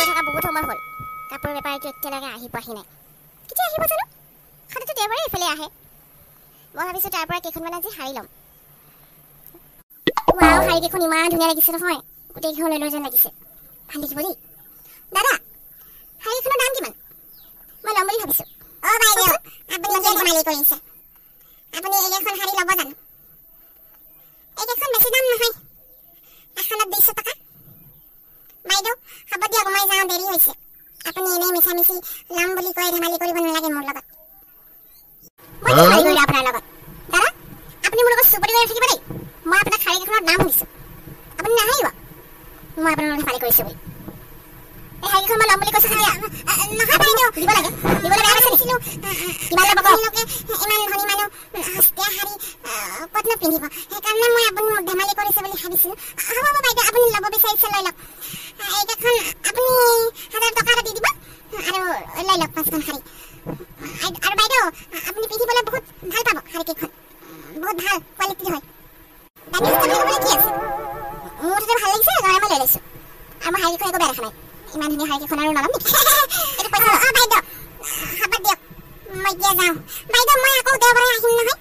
ৰৈ থকা বহুত সময় হ'ল কাপোৰ বেপাৰীটো এতিয়ালৈকে আহি পোৱাহি নাই কেতিয়া আহিব জানো সদায়তো দেওবাৰে এইফালে আহে মই ভাবিছোঁ তাৰ পৰা কেইখনমান আজি শাৰী ল'ম ৱাও শাৰীকেইখন ইমান ধুনীয়া লাগিছে নহয় গোটেইকেইখন লৈ লৈ যেন লাগিছে ভাল দেখিব দেই দাদা শাৰীখনৰ দাম কিমান মই ল'ম বুলি ভাবিছোঁ বাইদেউ আপুনি যে ধেমালি কৰিছে আপুনি এইকেইখন শাৰী ল'ব জানো এইকেইখন বেছি দাম নহয় এখনত 200 টকা বাইদেউ হ'ব দিয়ক মই যাওঁ দেৰি হৈছে আপুনি এনেই মিছামিছি ল'ম বুলি কৈ ধেমালি কৰিব নালাগে মোৰ লগত মই ধেমালি কৰিলোঁ আপোনাৰ লগত দাদা আপুনি মোৰ লগত চুপতি কৰি থাকিব দেই মই আপোনাক শাৰীকেইখনৰ দাম সুধিছোঁ আপুনি নাহাৰিব মই আপোনাৰ লগত ধেমালি কৰিছোঁ বুলি এই শাৰীকেইখন মই ল'ম বুলি কৈছোঁ নহয় বাইদেউ দিব লাগে দিবলৈ বেয়া পাইছে নিছিলোঁ কিমান ল'ব কওঁলোকে ইমান ধনী মানুহ সস্তীয়া শাৰী ক'তনো পিন্ধিব সেইকাৰণে মই আপুনি মোক ধেমালি কৰিছে বুলি ভাবিছিলোঁ হ'ব বাইদেউ আপুনি ল'ব বিচাৰিছে লৈ লওক এইকেইখন আপুনি 1000 টকা এটা দি দিব আৰু লৈ লওক 5খন শাৰী আৰু বাইদেউ আপুনি পিন্ধিবলৈ বহুত ভাল পাব শাৰীকেইখন বহুত ভাল কোৱালিটিৰ হয় দামী বুলি ক'বলৈ কি আছে মোৰ মুঠতে ভাল লাগিছে সেইকাৰণে মই লৈ লৈছোঁ আৰু মই শাৰীকেইখন একো বেয়া দেখা নাই ইমান ধুনীয়া শাৰীকেইখন আৰু নল'ম নেকি এইটো পইচা বাইদেউ হ'ব দিয়ক মই এতিয়া যাওঁ বাইদেউ মই আকৌ দেওবাৰে আহিম নহয়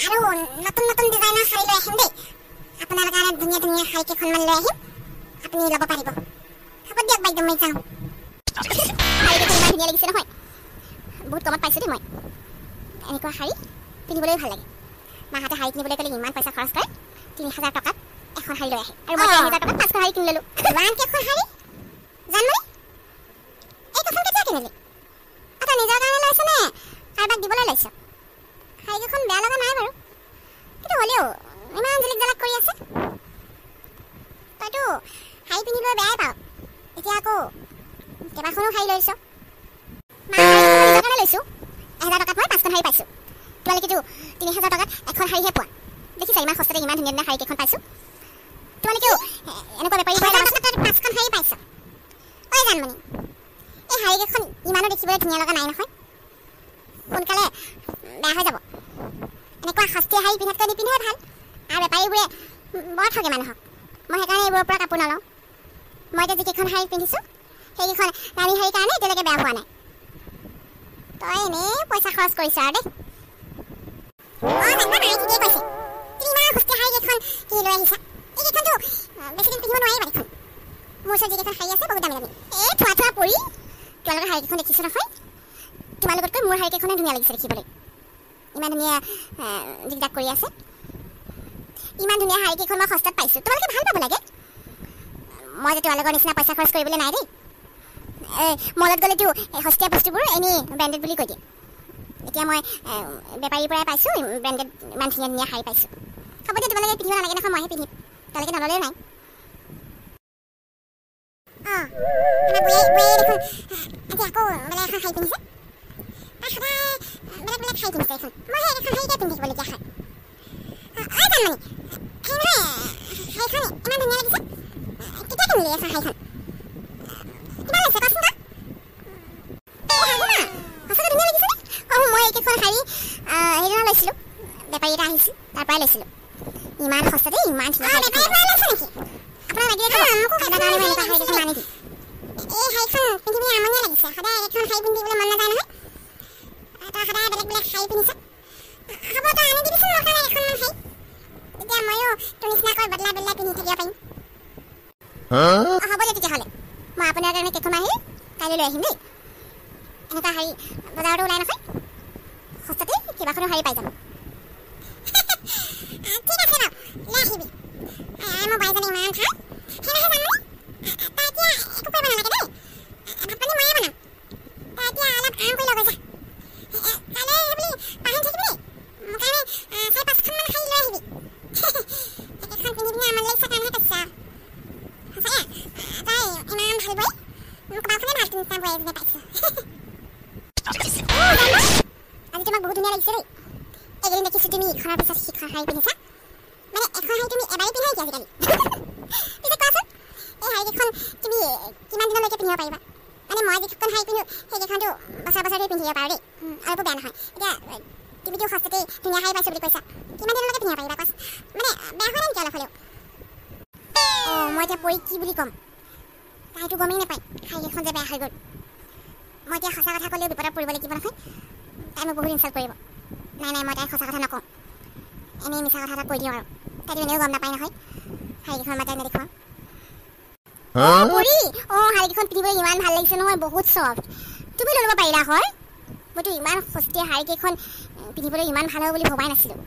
আৰু নতুন নতুন ডিজাইনৰ শাৰী লৈ আহিম দেই আপোনাৰ কাৰণে ধুনীয়া ধুনীয়া শাৰীকেইখনমান লৈ আহিম আপুনি ল'ব পাৰিব হ'ব দিয়ক বাইদেউ মই যাওঁ শাৰীকেইখন ইমান ধুনীয়া লাগিছে নহয় বহুত কমত পাইছোঁ দেই মই এনেকুৱা শাৰী পিন্ধিবলৈ ভাল লাগে মাহঁতে শাৰী কিনিবলৈ গ'লে ইমান পইচা খৰচ কৰে 3000 টকাত এখন শাৰী লৈ আহে আৰু মই 3000 টকাত 5খন শাৰী কিনি ল'লোঁ ইমানকেইখন শাৰী জানমণি এইকেইখন কেতিয়া কিনিলি তই নিজৰ কাৰণে লৈছ নে কাৰোবাক দিবলৈ লৈছ শাৰীকেইখন বেয়া লগা নাই বাৰু কিন্তু হ'লেও ইমান জলিক জলাক কৰি আছে তইতো শাৰী পিন্ধিবলৈ বেয়াই পাৱ এতিয়া আকৌ কেইবাখনো শাৰী লৈছ নিজৰ কাৰণে লৈছোঁ 1000 টকাত মই 5খন শাৰী পাইছোঁ তোমালোকেতো 3000 টকাত এখন শাৰীহে পোৱা দেখিছা ইমান সস্তাতে ইমান ধুনীয়া ধুনীয়া শাৰীকেইখন পাইছোঁ তোমালোকেও এনেকুৱা বেপাৰী 5খন শাৰী পাইছ ঐ জানমণি এই শাৰীকেইখন ইমানো দেখিবলৈ ধুনীয়া লগা নাই নহয় সোনকালে বেয়া হৈ যাব এনেকুৱা সস্তীয়া শাৰী পিন্ধাতকৈ নিপিন্ধাই ভাল আৰু বেপাৰীবোৰে বৰ ঠগে মানুহক মই সেইকাৰণে এইবোৰৰ পৰা কাপোৰ নলওঁ মই এতিয়া যিকেইখন শাৰী পিন্ধিছোঁ সেইকেইখন দামী শাৰীৰ কাৰণে এতিয়ালৈকে বেয়া হোৱা নাই তই এনেই পইচা খৰচ কৰিছ আৰু দেই ঠিকেই কৈছে তুমি ইমান সস্তীয়া শাৰীকেইখন কিনি লৈ আহিছা এইকেইখনতো বেছিদিন পিন্ধিব নোৱাৰি বাৰীখন মোৰ ওচৰত যিকেইখন শাৰী আছে বহুত দামী দামী এই থোৱা থোৱা পৰি তোমালোকৰ শাৰীকেইখন দেখিছোঁ নহয় তোমালোকতকৈ মোৰ শাৰীকেইখনে ধুনীয়া লাগিছে দেখিবলৈ ইমান ধুনীয়া জিগজাগ কৰি আছে ইমান ধুনীয়া শাৰীকেইখন মই সস্তাত পাইছোঁ তোমালোকে ভাল পাব লাগে মই যে তোমালোকৰ নিচিনা পইচা খৰচ কৰিবলৈ নাই দেই মলত গ'লেতো সস্তীয়া বস্তুবোৰ এনেই ব্ৰেণ্ডেড বুলি কৈ দিয়ে এতিয়া মই বেপাৰীৰ পৰাই পাইছোঁ ব্ৰেণ্ডেড ইমান ধুনীয়া ধুনীয়া শাৰী পাইছোঁ হ'ব দিয়া তোমালোকে পিন্ধিব নালাগে নহয় মইহে পিন্ধিম তোমালোকে নল'লেও নাই দেখোন আজি আকৌ বেলেগ এখন শাৰী পিন্ধিছে তাই সদায় বেলেগ বেলেগ শাৰী পিন্ধিছে এখন মই সেই এখন শাৰীকে পিন্ধি থাকিবলগীয়া হয় জানমণি সেই নহয় শাৰীখন ইমান ধুনীয়া লাগিছে কেতিয়া কিনিলি এখন শাৰীখন কিমান লৈছে কচোন তই সঁচাকৈ ধুনীয়া লাগিছে নে মই এইকেইখন শাৰী সেইদিনা লৈছিলোঁ বেপাৰী এটা আহিছিল তাৰ পৰাই লৈছিলোঁ ইমান সস্তাতে ইমান ধুনীয়া বেপাৰীৰ পৰা লৈছে নেকি আপোনাৰ লাগিলে মোকো কিবা কাৰণে মই এনেকুৱা শাৰীকেইখন আনি দিম এই শাৰীখন পিন্ধিবলৈ আমনিয়ে লাগিছে সদায় এখন শাৰী পিন্ধিবলৈ মন নাযায় নহয় তই সদায় বেলেগ বেলেগ শাৰী পিন্ধিছ হ'ব তই আনি দিবিচোন মোৰ কাৰণে এখনমান শাৰী তেতিয়া ময়ো তোৰ নিচিনাকৈ বদলাই বদলাই পিন্ধি থাকিব পাৰিম হ'ব দে তেতিয়াহ'লে মই আপোনাৰ কাৰণে কেইখনমান শাৰী কাইলৈ লৈ আহিম দেই এনেকুৱা শাৰী বজাৰতো ওলাই নহয় সস্তাতে কেইবাখনো শাৰী পাই যাম ঠিক আছে বাৰু লৈ আহিবি মোৰ বাইজনী ইমান ভাল সেইবাবে জানমণি তই এতিয়া একো কৰিব নালাগে দেই ভাত পানী ময়ে বনাম তই এতিয়া অলপ আৰাম কৰি লগ যা কাইলৈ বুলি পাহৰি থাকিবি দেই মোৰ কাৰণে 4-5খনমান শাৰী লৈ আহিবি এইকেইখন পিন্ধি পিনে আমনি লাগিছে কাৰণেহে কৈছোঁ তই ইমান ভাল বৈ মোৰ কপালখনে ভাল তিনিটা বৈ এজনী পাইছোঁ আজি তোমাক বহুত ধুনীয়া লাগিছে দেই এইকেইদিন দেখিছোঁ তুমি ইখনৰ পিছত সিখন শাৰী পিন্ধিছা মানে এখন শাৰী তুমি এবাৰেই পিন্ধাই কি আজিকালি পিছে কোৱাচোন এই শাৰীকেইখন তুমি কিমান দিনলৈকে পিন্ধিব পাৰিবা মানে মই যিকেইখন শাৰী পিন্ধোঁ সেইকেইখনতো বছৰ বছৰতে পিন্ধিব পাৰোঁ দেই আৰু একো বেয়া নহয় এতিয়া তুমিতো সস্তাতেই ধুনীয়া শাৰী পাইছোঁ বুলি কৈছা কিমান দিনলৈকে পিন্ধিব পাৰিবা কোৱাচোন মানে বেয়া হোৱা নাই নেকি অলপ হ'লেও মই এতিয়া পৰি কি বুলি ক'ম তাইতো গমেই নাপায় শাৰীকেইখন যে বেয়া হৈ গ'ল মই এতিয়া সঁচা কথা ক'লেও বিপদত পৰিব লাগিব নহয় তাই মোক বহুত ইনচাল্ট কৰিব নাই নাই মই তাইক সঁচা কথা নকওঁ এনেই মিছা কথা এটা কৈ দিওঁ আৰু তাইতো এনেও গম নাপায় নহয় শাৰীকেইখন মই তাইক নেদেখুৱাওঁ পৰি শাৰীকেইখন পিন্ধিবলৈ ইমান ভাল লাগিছে নহয় বহুত চফ্ট তুমি লৈ ল'ব পাৰিলা হয় মইতো ইমান সস্তীয়া শাৰীকেইখন পিন্ধিবলৈ ইমান ভাল হ'ব বুলি ভবাই নাছিলোঁ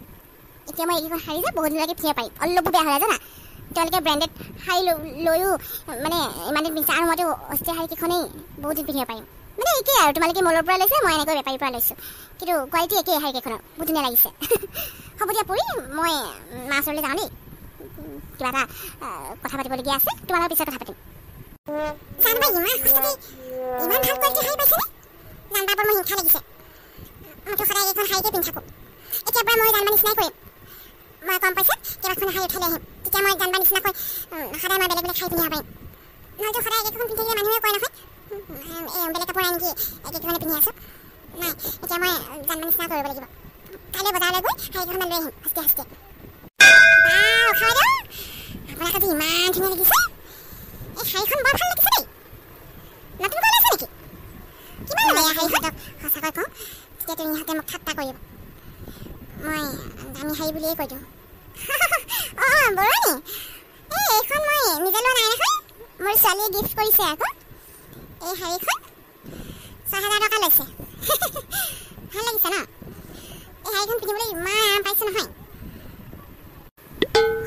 এতিয়া মই এইকেইখন শাৰী যে বহুত দিনলৈকে পিন্ধিব পাৰিম অলপো বেয়া হ'লে জানা তেওঁলোকে ব্ৰেণ্ডেড শাৰী লৈও মানে ইমান দিন পিন্ধিছে আৰু মইতো সস্তীয়া শাৰীকেইখনেই বহুত দিন পিন্ধিব পাৰিম মানে একেই আৰু তোমালোকে মলৰ পৰা লৈছে মই এনেকৈ বেপাৰীৰ পৰা লৈছোঁ কিন্তু কোৱালিটি একেই শাৰীকেইখনৰ বহুত ধুনীয়া লাগিছে হ'ব দিয়া পৰি মই মাৰ ওচৰলৈ যাওঁ দেই কিবা এটা কথা পাতিবলগীয়া আছে তোমাৰ লগত পিছত কথা পাতিম জানবা ইমান সঁচাকৈ ইমান ভাল কোৱালিটি শাৰী পাইছেনে জানবা বৰ মোৰ হিংসা লাগিছে মইতো সদায় এইখন শাৰীকে পিন্ধি থাকোঁ এতিয়াৰ পৰা মই জানবা নিচিনাই কৰিম মই কম পইচাত কেইবাখন শাৰী উঠাই লৈ আহিম তেতিয়া মই জানবা নিচিনাকৈ সদায় মই বেলেগ বেলেগ শাৰী পিন্ধিব পাৰিম নহয়তো সদায় একেখন পিন্ধি থাকিলে মানুহে কয় নহয় বেলেগ কাপোৰ আনি কি একেখনে পিন্ধি আছোঁ নাই এতিয়া মই জানবা নিচিনা কৰিব লাগিব কাইলৈ বজাৰলৈ গৈ শাৰীকেইখনমান লৈ আহিম হাস্তি হাস্তি আপোনাৰ কাটি ইমান ধুনীয়া লাগিছে এই শাৰীখন বৰ ভাল লাগিছে দেই নতুনকৈ লৈছে নেকি কিমান লাগে শাৰীহঁতক সঁচাকৈ কওঁ তেতিয়া তুমি ইহঁতে মোক ঠাট্টা কৰিব মই দামী শাৰী বুলিয়েই কৈ দিওঁ বৰুৱানী এইখন মই নিজে লোৱা নাই নহয় মোৰ ছোৱালীয়ে গিফ্ট কৰিছে আকৌ এই শাৰীখন ৬,০০০ টকা লৈছে ভাল লাগিছে ন এই শাৰীখন পিন্ধিবলৈ ইমান আৰাম পাইছোঁ নহয়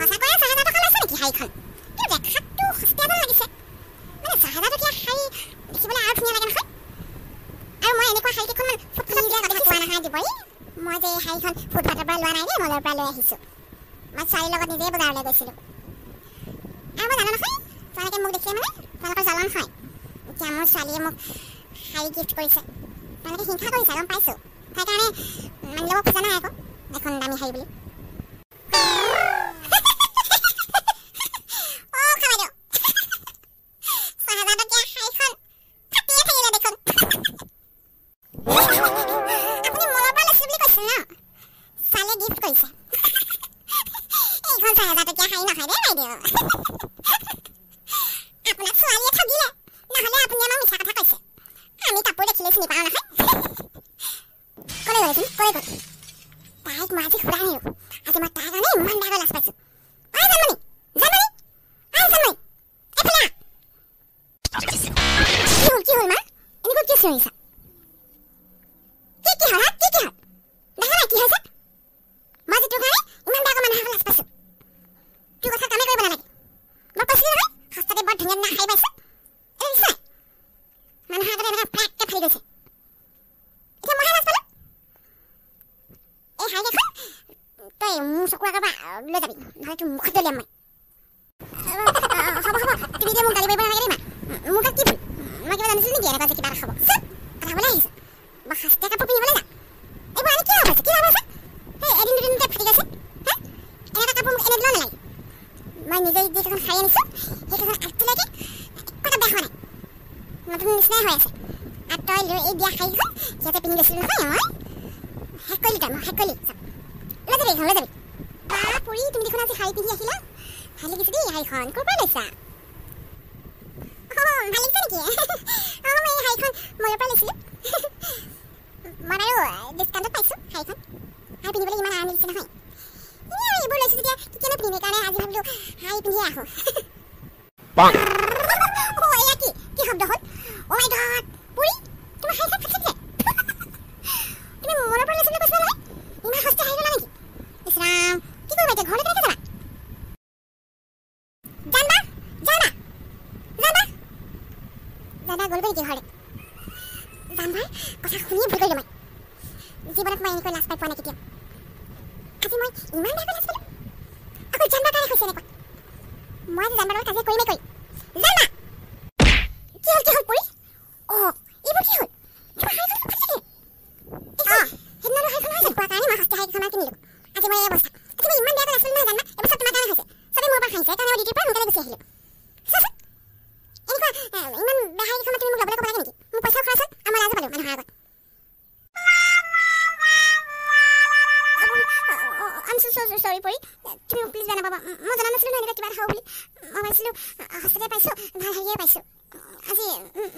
সঁচাকৈ ৬,০০০ টকা লৈছে নেকি শাৰীখন কিন্তু দেখাততো সস্তীয়া যেন লাগিছে মানে ৬,০০০ টকীয়া শাৰী দেখিবলৈ আৰু ধুনীয়া লাগে নহয় আৰু মই এনেকুৱা শাৰী কেইখনমান ফুটফুটত দিয়া কথা কোৱা নহয় দিবই মই যে এই শাৰীখন ফুটফাটৰ পৰা লোৱা নাই দেই মলৰ পৰা লৈ আহিছোঁ মই ছোৱালীৰ লগত নিজেই বজাৰলৈ গৈছিলোঁ আৰু মই জানো নহয় তোমালোকে মোক দেখিলে মানে তোমালোকৰ জ্বলন হয় এতিয়া মোৰ ছোৱালীয়ে মোক শাৰী গিফ্ট কৰিছে তোমালোকে হিংসা কৰিছা গম পাইছোঁ সেইকাৰণে মানি ল'ব খোজা নাই আকৌ এখন দামী শাৰী বুলি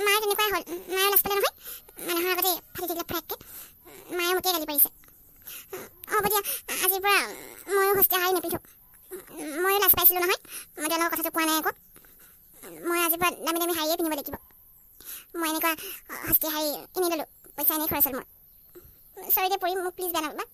মায়ে তেনেকুৱাই হ'ল মায়ে লাজ পালে নহয় মানুহৰ আগতে ফাটি থাকিলে ফ্ৰেককৈ মায়ে মোকে গালি পাৰিছে হ'ব দিয়া আজিৰ পৰা ময়ো হস্তীয়া শাৰী নিপিন্ধোঁ ময়ো লাজ পাইছিলোঁ নহয় মই তেওঁলোকৰ কথাটো কোৱা নাই আকৌ মই আজিৰ পৰা দামী দামী শাৰীয়ে পিন্ধিব লাগিব মই এনেকুৱা হস্তীয়া শাৰী কিনি ল'লোঁ পইচা এনেই খৰচ হ'ল মোৰ চৰি দে পৰিম মোক প্লিজ বেয়া নাপাবা